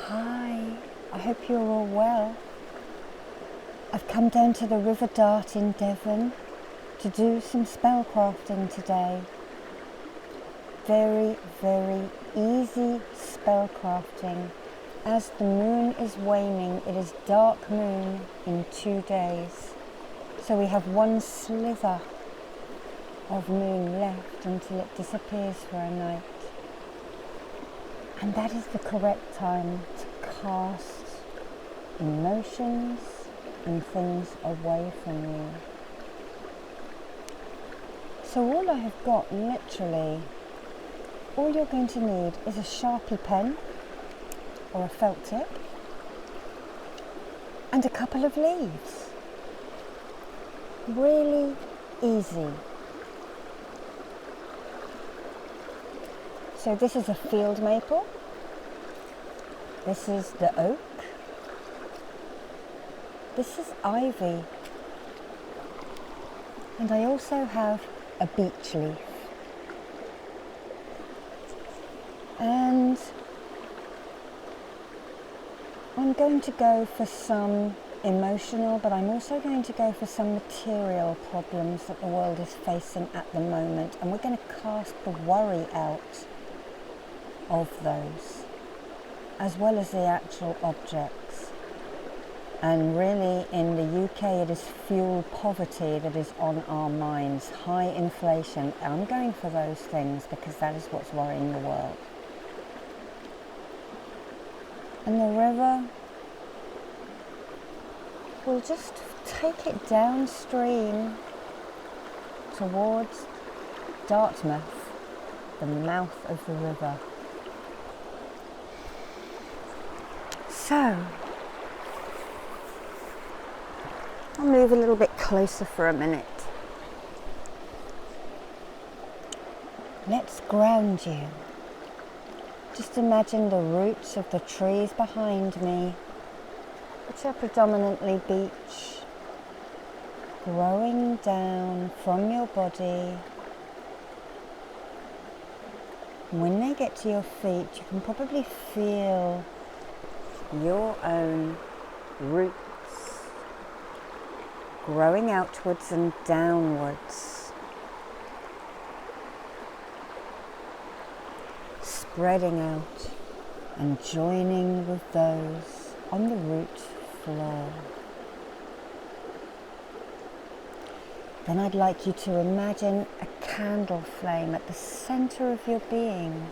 Hi, I hope you're all well. I've come down to the River Dart in Devon to do some spellcrafting today. Very, very easy spellcrafting. As the moon is waning, it is dark moon in 2 days. So we have one slither of moon left until it disappears for a night. And that is the correct time to cast emotions and things away from you. So all I have got, literally, all you're going to need is a Sharpie pen or a felt tip and a couple of leaves. Really easy. So this is a field maple. This is the oak. This is ivy. And I also have a beech leaf. And I'm going to go for some emotional, but I'm also going to go for some material problems that the world is facing at the moment. And we're going to cast the worry out of those, as well as the actual objects. And really in the UK it is fuel poverty that is on our minds, high inflation. I'm going for those things because that is what's worrying the world. And the river will just take it downstream towards Dartmouth, the mouth of the river. So, I'll move a little bit closer for a minute. Let's ground you. Just imagine the roots of the trees behind me, which are predominantly beech, growing down from your body. When they get to your feet, you can probably feel your own roots growing outwards and downwards, spreading out and joining with those on the root floor. Then I'd like you to imagine a candle flame at the center of your being,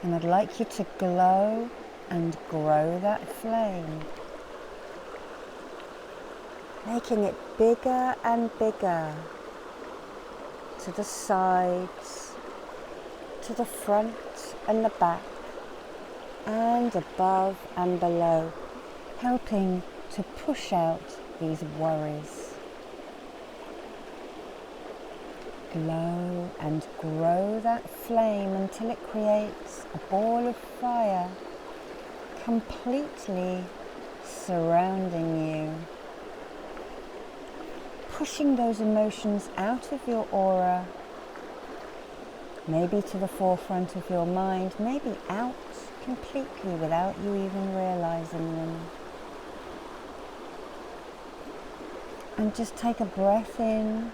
and I'd like you to glow and grow that flame, making it bigger and bigger, to the sides, to the front and the back, and above and below, helping to push out these worries. Glow and grow that flame until it creates a ball of fire completely surrounding you, pushing those emotions out of your aura, maybe to the forefront of your mind, maybe out completely without you even realizing them. And just take a breath in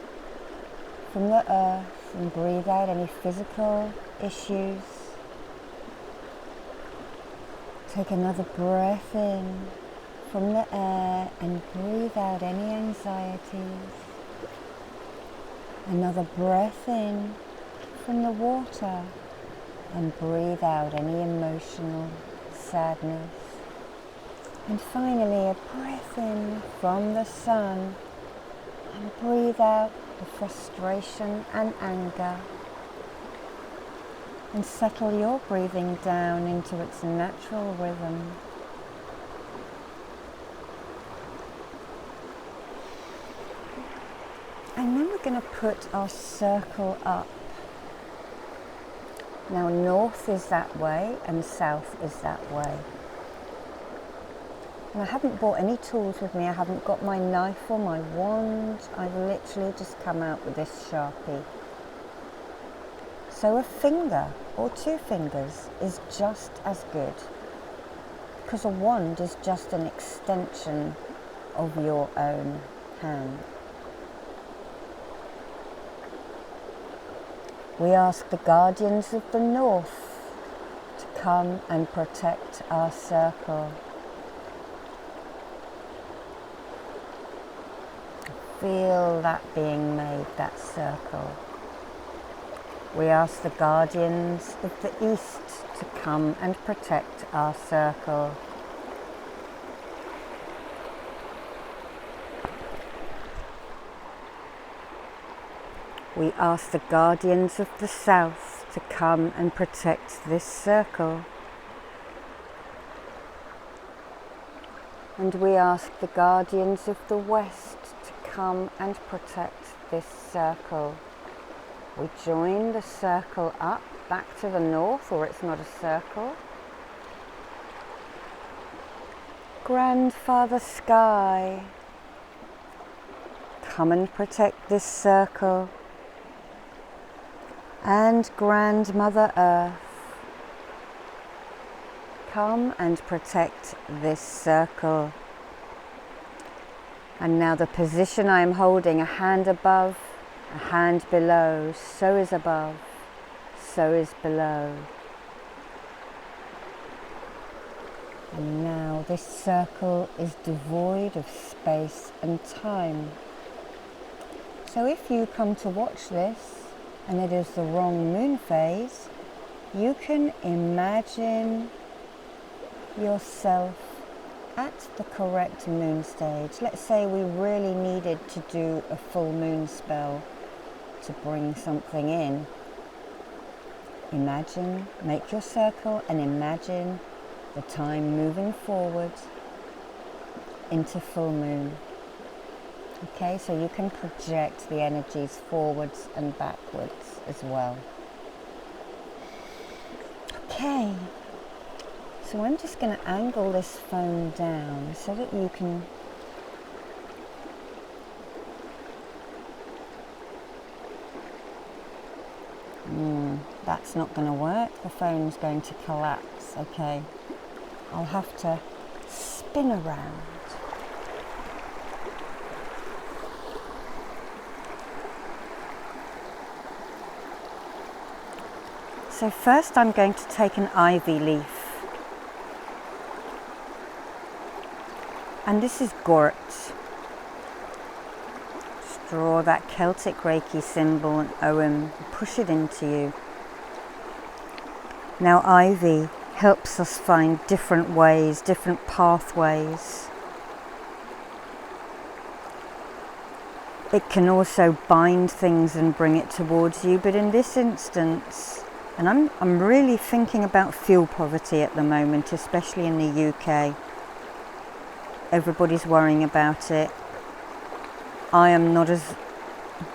from the earth and breathe out any physical issues. Take another breath in from the air and breathe out any anxieties. Another breath in from the water and breathe out any emotional sadness. And finally a breath in from the sun and breathe out the frustration and anger. And settle your breathing down into its natural rhythm. And then we're going to put our circle up. Now north is that way and south is that way. And I haven't brought any tools with me. I haven't got my knife or my wand. I've literally just come out with this Sharpie. So a finger or 2 fingers is just as good. because a wand is just an extension of your own hand. We ask the guardians of the north to come and protect our circle. Feel that being made, that circle. We ask the guardians of the east to come and protect our circle. We ask the guardians of the south to come and protect this circle. And we ask the guardians of the west to come and protect this circle. We join the circle up back to the north, or it's not a circle. Grandfather Sky, come and protect this circle. And Grandmother Earth, come and protect this circle. And now the position I am holding, a hand above, a hand below, so is above, so is below. And now this circle is devoid of space and time. So if you come to watch this and it is the wrong moon phase, you can imagine yourself at the correct moon stage. Let's say we really needed to do a full moon spell to bring something in. Imagine, make your circle and imagine the time moving forward into full moon. Okay, so you can project the energies forwards and backwards as well. Okay, so I'm just going to angle this phone down so that you can that's not going to work. The phone's going to collapse. Okay, I'll have to spin around. So first I'm going to take an ivy leaf, and this is Gort. Just draw that Celtic Reiki symbol and Ohm, push it into you. Now ivy helps us find different ways, different pathways. It can also bind things and bring it towards you, but in this instance, and I'm really thinking about fuel poverty at the moment, especially in the UK. Everybody's worrying about it. I am not as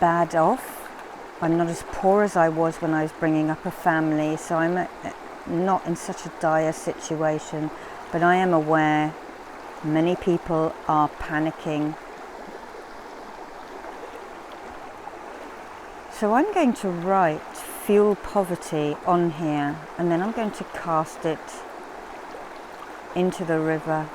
bad off. I'm not as poor as I was when I was bringing up a family, so I'm not in such a dire situation. But I am aware many people are panicking. So I'm going to write fuel poverty on here, and then I'm going to cast it into the river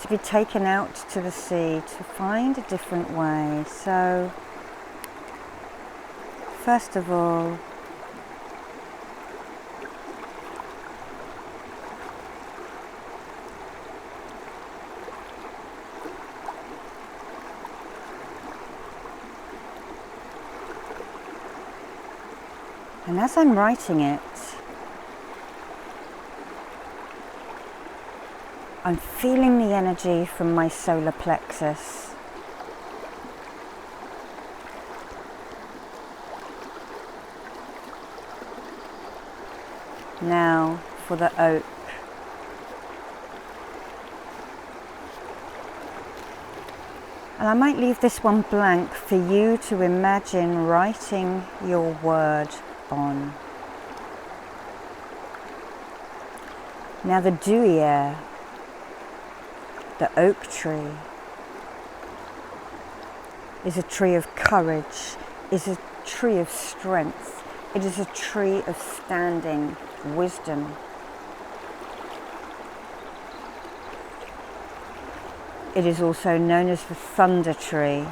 to be taken out to the sea to find a different way. So first of all, and as I'm writing it, I'm feeling the energy from my solar plexus. Now for the oak. And I might leave this one blank for you to imagine writing your word on. Now the dewy air, the oak tree, is a tree of courage, is a tree of strength, it is a tree of standing wisdom. It is also known as the thunder tree.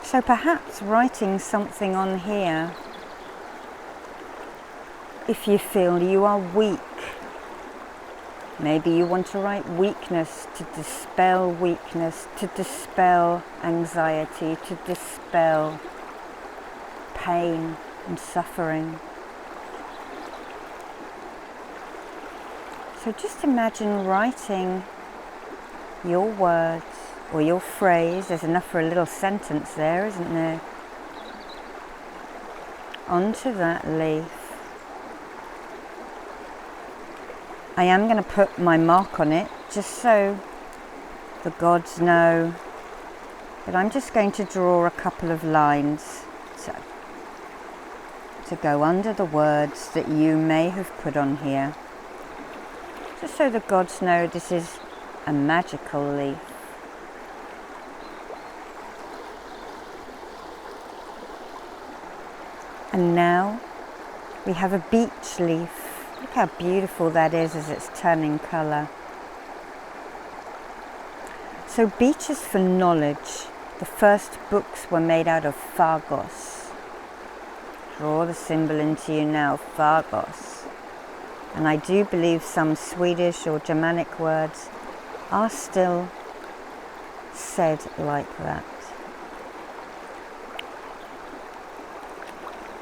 So perhaps writing something on here, if you feel you are weak, maybe you want to write weakness, to dispel anxiety, to dispel pain and suffering. So just imagine writing your words or your phrase, there's enough for a little sentence there, isn't there, onto that leaf. I am going to put my mark on it just so the gods know, but I'm just going to draw a couple of lines to go under the words that you may have put on here, just so the gods know this is a magical leaf. And now we have a beech leaf. Look how beautiful that is as it's turning colour. So beech is for knowledge. The first books were made out of phagos. Draw the symbol into you now, phagos. And I do believe some Swedish or Germanic words are still said like that.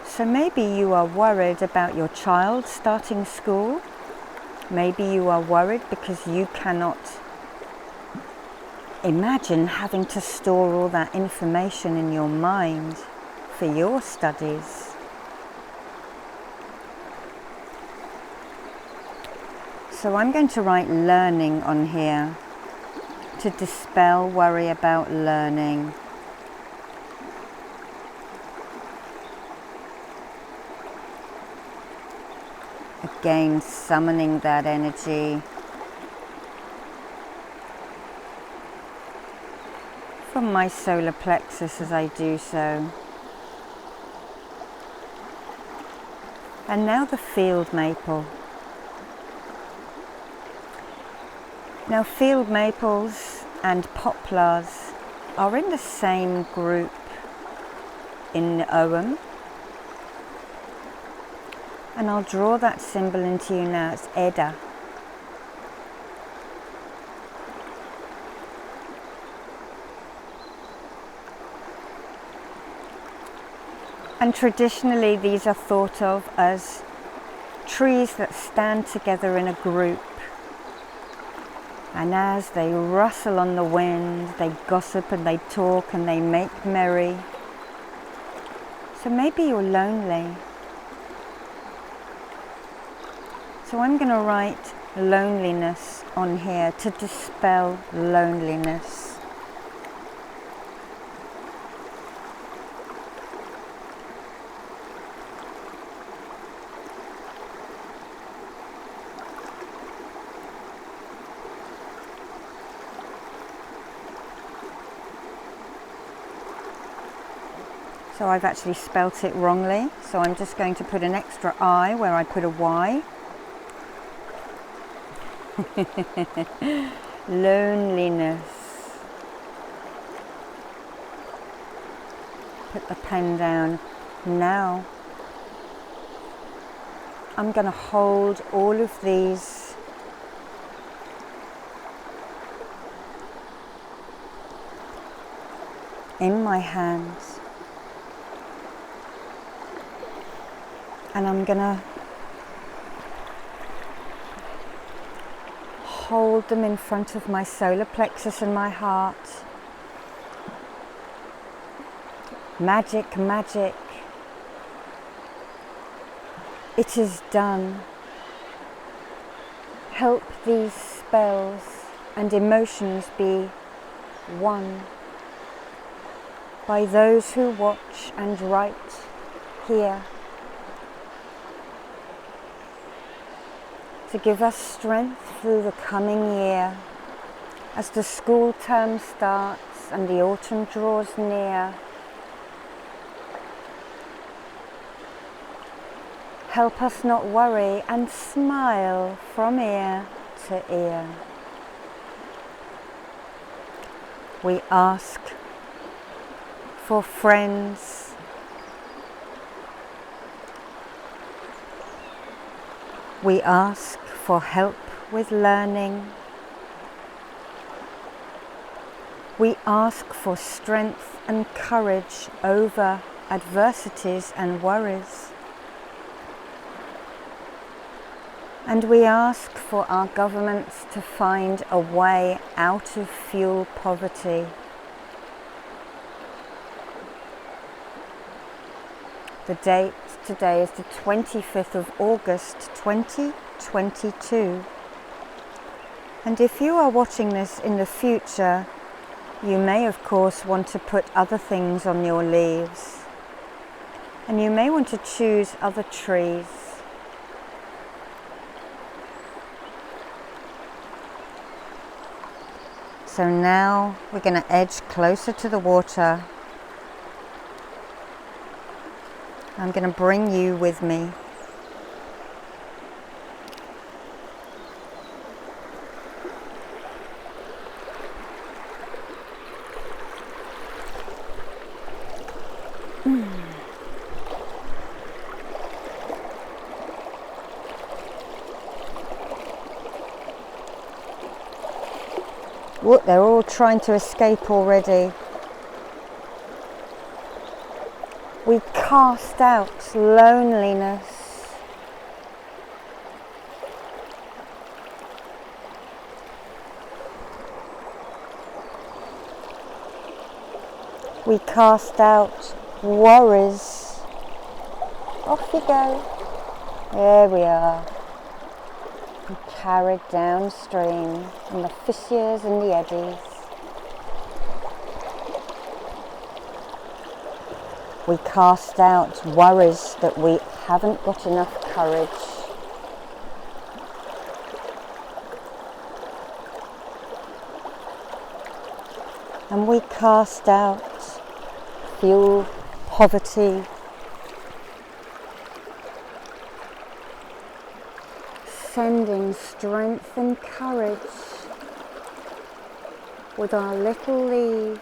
So maybe you are worried about your child starting school. Maybe you are worried because you cannot imagine having to store all that information in your mind for your studies. So I'm going to write learning on here to dispel worry about learning. Again, summoning that energy from my solar plexus as I do so. And now the field maple. Now field maples and poplars are in the same group in the Ogham. And I'll draw that symbol into you now, it's Edda. And traditionally these are thought of as trees that stand together in a group. And as they rustle on the wind, they gossip and they talk and they make merry. So maybe you're lonely. So I'm going to write loneliness on here to dispel loneliness. So I've actually spelt it wrongly, so I'm just going to put an extra I where I put a Y. Loneliness. Put the pen down. Now I'm going to hold all of these in my hands, and I'm going to hold them in front of my solar plexus and my heart. Magic, magic. It is done. Help these spells and emotions be won by those who watch and write here, to give us strength through the coming year as the school term starts and the autumn draws near. Help us not worry and smile from ear to ear. We ask for friends. We ask for help with learning. We ask for strength and courage over adversities and worries. And we ask for our governments to find a way out of fuel poverty. The date today is the 25th of August 2022. And if you are watching this in the future, you may of course want to put other things on your leaves. And you may want to choose other trees. So now we're going to edge closer to the water. I'm going to bring you with me. Look, they're all trying to escape already. We cast out loneliness. We cast out worries. Off you go. There we are. And carried downstream in the fissures and the eddies. We cast out worries that we haven't got enough courage. And we cast out fuel poverty. Sending strength and courage with our little leaves.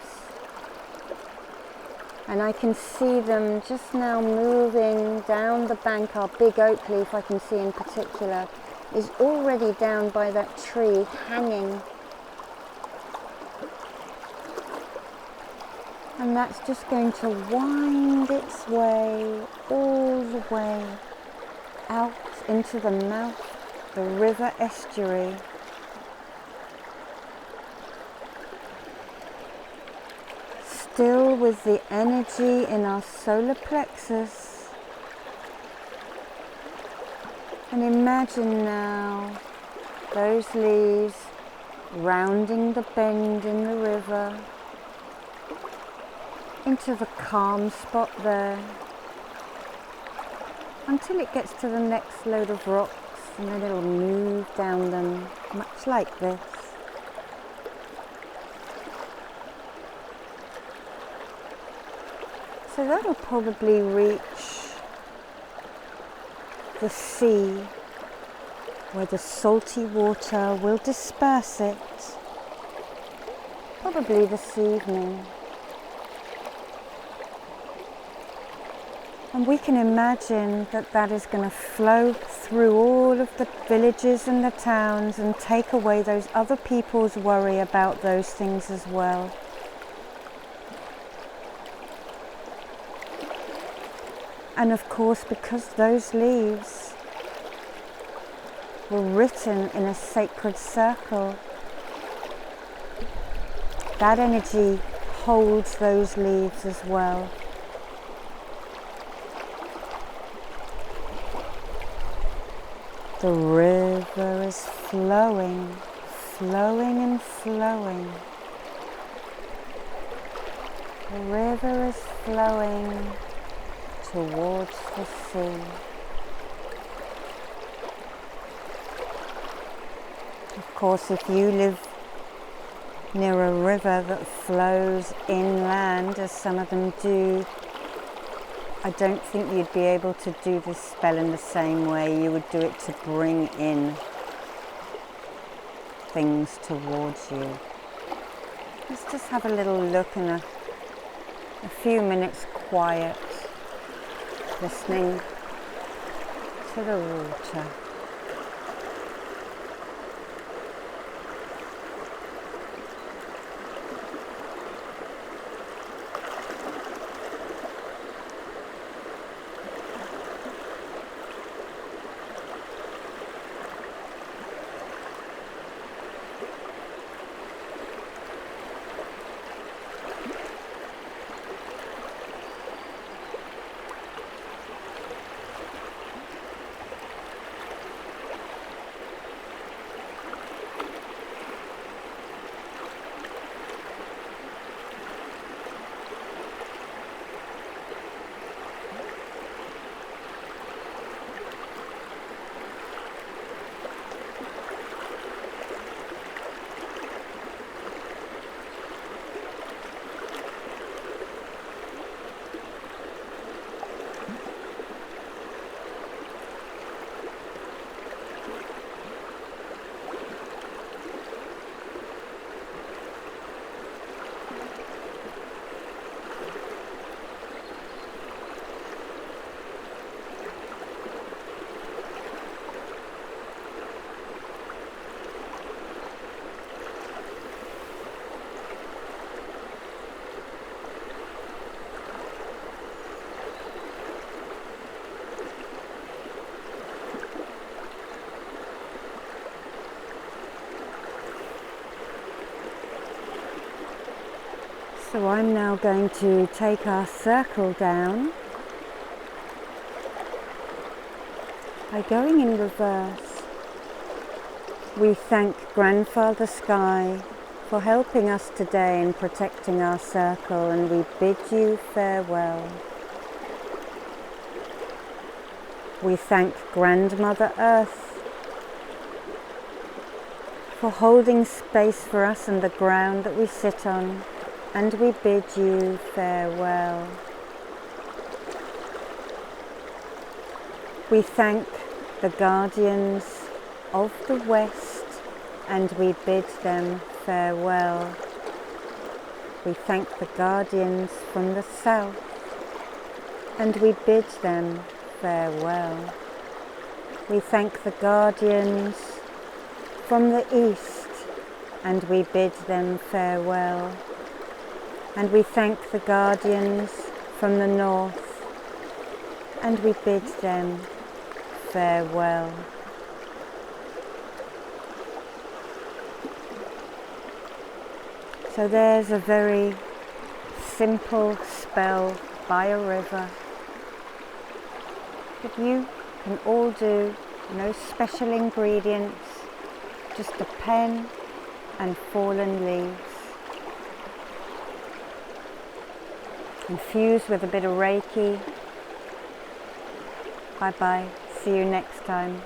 And I can see them just now moving down the bank. Our big oak leaf, I can see in particular, is already down by that tree, hanging. And that's just going to wind its way all the way out into the mouth, the river estuary. Still with the energy in our solar plexus. And imagine now those leaves rounding the bend in the river into the calm spot there until it gets to the next load of rocks, and then it'll move down them much like this. So that'll probably reach the sea, where the salty water will disperse it, probably this evening. And we can imagine that that is going to flow through all of the villages and the towns and take away those other people's worry about those things as well. And of course, because those leaves were written in a sacred circle, that energy holds those leaves as well. The river is flowing, flowing and flowing. The river is flowing towards the sea. Of course, if you live near a river that flows inland, as some of them do, I don't think you'd be able to do this spell in the same way. You would do it to bring in things towards you. Let's just have a little look and a few minutes quiet, listening to the water. So I'm now going to take our circle down by going in reverse. We thank Grandfather Sky for helping us today in protecting our circle, and we bid you farewell. We thank Grandmother Earth for holding space for us and the ground that we sit on, and we bid you farewell. We thank the guardians of the West, and we bid them farewell. We thank the guardians from the South, and we bid them farewell. We thank the guardians from the East, and we bid them farewell. And we thank the guardians from the North, and we bid them farewell. So there's a very simple spell by a river that you can all do, no special ingredients, just a pen and fallen leaves. Infused with a bit of Reiki. Bye bye. See you next time.